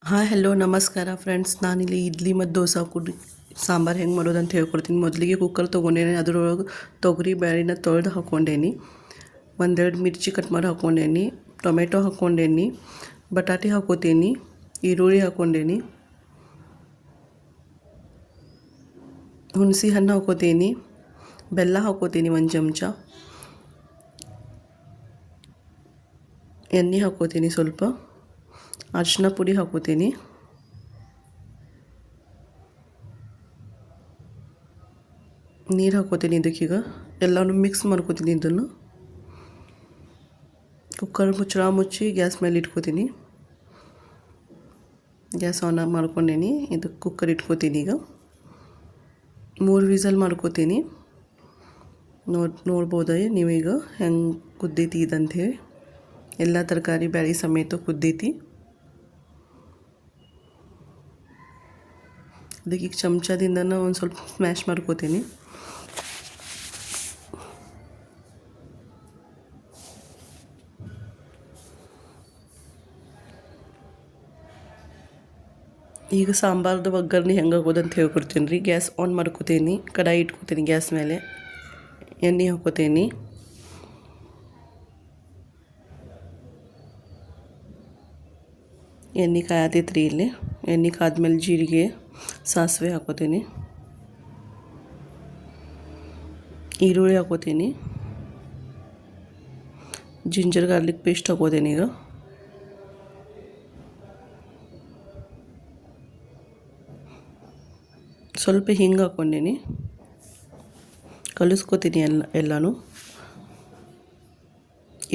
Hi hello ನಮಸ್ಕಾರ friends, ನಾನಿಲ್ಲಿ ಇಡ್ಲಿ ಮತ್ತು ದೋಸೆ ಸಾಂಬಾರು ಹೆಂಗೆ ಮಾಡೋದು ಅಂತ ಹೇಳ್ಕೊಡ್ತೀನಿ. ಮೊದಲಿಗೆ ಕುಕ್ಕರ್ ತೊಗೊಂಡೇನಿ, ಅದರೊಳಗೆ ತೊಗರಿ ಬೇಳೆನ ತೊಳೆದು ಹಾಕ್ಕೊಂಡೇನಿ. ಒಂದೆರಡು ಮಿರ್ಚಿ ಕಟ್ ಮಾಡಿ ಹಾಕ್ಕೊಂಡೇನಿ, ಟೊಮೆಟೊ ಹಾಕ್ಕೊಂಡೇನಿ, ಬಟಾಟೆ ಹಾಕ್ಕೋತೀನಿ, ಈರುಳ್ಳಿ ಹಾಕ್ಕೊಂಡೇನಿ, ಹುಣಸೆ ಹಣ್ಣು ಹಾಕ್ಕೋತೀನಿ, ಬೆಲ್ಲ ಹಾಕ್ಕೋತೀನಿ, ಒಂದು ಚಮಚ ಎಣ್ಣೆ ಹಾಕ್ಕೋತೀನಿ, ಸ್ವಲ್ಪ ಅರಿಶಿನ ಪುಡಿ ಹಾಕ್ಕೋತೀನಿ, ನೀರು ಹಾಕ್ಕೋತೀನಿ. ಇದಕ್ಕೀಗ ಎಲ್ಲನೂ ಮಿಕ್ಸ್ ಮಾಡ್ಕೋತೀನಿ. ಇದನ್ನು ಕುಕ್ಕರ್ ಮುಚ್ಚಿ ಗ್ಯಾಸ್ ಮೇಲೆ ಇಟ್ಕೋತೀನಿ. Gas on ಮಾಡ್ಕೊಂಡೇನಿ. ಇದು ಕುಕ್ಕರ್ ಇಟ್ಕೋತೀನಿ. ಈಗ 3 ವಿಸಲ್ ಮಾಡ್ಕೋತೀನಿ. ನೋಡ್ಬೋದು ನೀವೀಗ ಹೆಂಗೆ ಕುದ್ದೈತಿ ಇದಂಥೇಳಿ. ಎಲ್ಲ ತರಕಾರಿ ಬ್ಯಾಳಿ ಸಮೇತ ಕುದ್ದೈತಿ. ಅದಕ್ಕೆ ಈಗ ಚಮಚದಿಂದ ಒಂದು ಸ್ವಲ್ಪ ಸ್ಮ್ಯಾಶ್ ಮಾಡ್ಕೋತೀನಿ. ಈಗ ಸಾಂಬಾರ್ದು ಒಗ್ಗರಣೆ ಹೆಂಗೆ ಆಗೋದಂತ ಹೇಳ್ಕೊಡ್ತೀನಿ ರೀ. ಗ್ಯಾಸ್ ಆನ್ ಮಾಡ್ಕೋತೀನಿ, ಕಡಾಯಿ ಇಟ್ಕೋತೀನಿ, ಗ್ಯಾಸ್ ಮೇಲೆ ಎಣ್ಣೆ ಹಾಕ್ಕೋತೀನಿ. ಎಣ್ಣೆ ಕಾಯತೈತ್ರಿ. ಇಲ್ಲಿ ಎಣ್ಣೆ ಕಾದ್ಮೇಲೆ ಜೀರಿಗೆ ಸಾಸಿವೆ ಹಾಕ್ಕೋತೀನಿ, ಈರುಳ್ಳಿ ಹಾಕ್ಕೋತೀನಿ, ಜಿಂಜರ್ ಗಾರ್ಲಿಕ್ ಪೇಸ್ಟ್ ಹಾಕ್ಕೋತೀನಿ. ಈಗ ಸ್ವಲ್ಪ ಹಿಂಗೆ ಹಾಕ್ಕೊಂಡೀನಿ, ಕಲಿಸ್ಕೋತೀನಿ ಎಲ್ಲನೂ.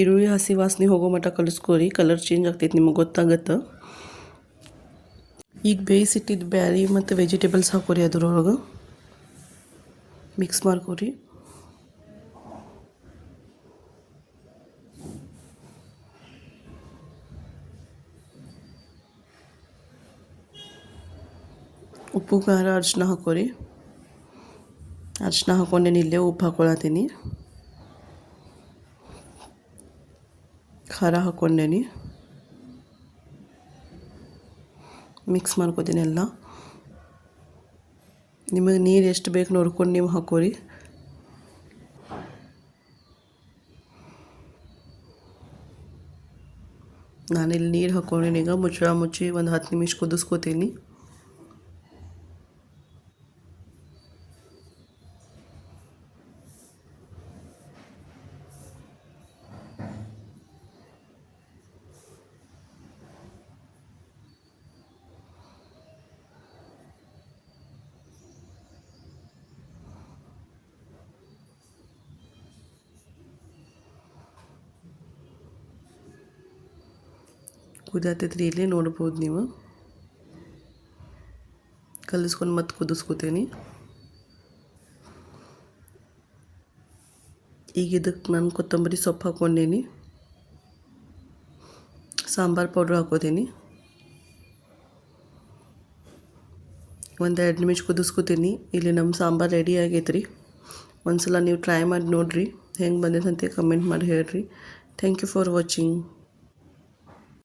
ಈರುಳ್ಳಿ ಹಸಿ ವಾಸನೆ ಹೋಗೋ ಮಟ್ಟ ಕಲಿಸ್ಕೋರಿ, ಕಲರ್ ಚೇಂಜ್ ಆಗ್ತೈತಿ, ನಿಮಗೆ ಗೊತ್ತಾಗತ್ತೆ. ಈಗ ಬೇಯಿಸಿಟ್ಟಿದ್ದು ಬ್ಯಾಳಿ ಮತ್ತು ವೆಜಿಟೇಬಲ್ಸ್ ಹಾಕೋರಿ, ಅದರೊಳಗೆ ಮಿಕ್ಸ್ ಮಾಡ್ಕೋರಿ. ಉಪ್ಪು ಖಾರ ಅರಿಶಿನ ಹಾಕೋರಿ. ಅರಿಶಿನ ಹಾಕ್ಕೊಂಡೇನಿ, ಇಲ್ಲೇ ಉಪ್ಪು ಹಾಕ್ಕೊಳತ್ತೀನಿ, ಖಾರ ಹಾಕ್ಕೊಂಡೇನಿ, ಮಿಕ್ಸ್ ಮಾಡ್ಕೋತೀನಿ ಎಲ್ಲ. ನಿಮಗೆ ನೀರು ಎಷ್ಟು ಬೇಕು ನೋಡ್ಕೊಂಡು ನೀವು ಹಾಕೋರಿ. ನಾನಿಲ್ಲಿ ನೀರು ಹಾಕ್ಕೊಂಡೀನಿ. ಈಗ ಮುಚ್ಚಿ ಒಂದು 10 ನಿಮಿಷ ಕುದಿಸ್ಕೋತೀನಿ. ಕುದಿಯತ್ತೈತ್ರಿ, ಇಲ್ಲಿ ನೋಡ್ಬೋದು ನೀವು. ಕಲಿಸ್ಕೊಂಡು ಮತ್ತೆ ಕುದಿಸ್ಕೋತೀನಿ. ಈಗ ಇದಕ್ಕೆ ನಾನು ಕೊತ್ತಂಬರಿ ಸೊಪ್ಪು ಹಾಕ್ಕೊಂಡೀನಿ, ಸಾಂಬಾರು ಪೌಡ್ರ್ ಹಾಕ್ಕೋತೀನಿ. 1-2 ನಿಮಿಷ ಕುದಿಸ್ಕೋತೀನಿ. ಇಲ್ಲಿ ನಮ್ಮ ಸಾಂಬಾರು ರೆಡಿ ಆಗೈತ್ರಿ. ಒಂದ್ಸಲ ನೀವು ಟ್ರೈ ಮಾಡಿ ನೋಡಿರಿ, ಹೆಂಗೆ ಬಂದೈತೆ ಅಂತ ಕಮೆಂಟ್ ಮಾಡಿ ಹೇಳ್ರಿ. Thank you for watching.